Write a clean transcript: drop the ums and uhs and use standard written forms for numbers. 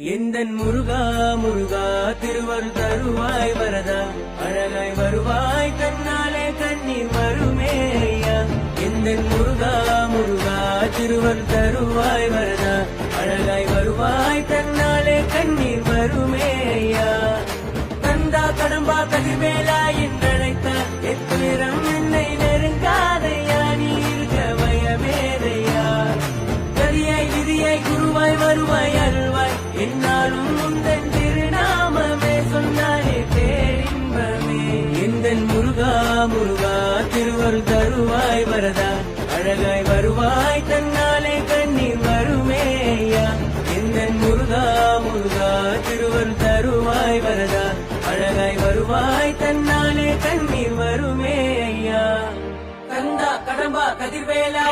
எந்தன் முருகா முருகா திருவருள் தருவாய் வரதா அழகாய் வருவாய் கண்ணாலே கண்ணீர் வருமே ஐயா. எந்தன் முருகா முருகா திருவருள் தருவாய் வரதா அழகாய் வருவாய் கண்ணாலே கண்ணீர் வருமே ஐயா. கந்தா கடம்பா கதிர்வேலா என்றழைத்தார் எத்திரம் என்னை நெருங்காதையா நீ இருக்க பயமேதையா. கதியாய் விதியாய் குருவாய் வருவாய் அருள்வாய் என்னாலும் உந்தன் திருநாமமே சொன்னாலே பேரின்பமே. எந்தன் முருகா முருகா திருவருள் தருவாய் வரதா அழகாய் வருவாய் தன்னாலே கண்ணீர் வருமே ஐயா. எந்தன் முருகா முருகா திருவருள் தருவாய் வரதா அழகாய் வருவாய் தன்னாலே கண்ணீர் வருமே ஐயா. கந்தா கடம்பா கதிர்வேலா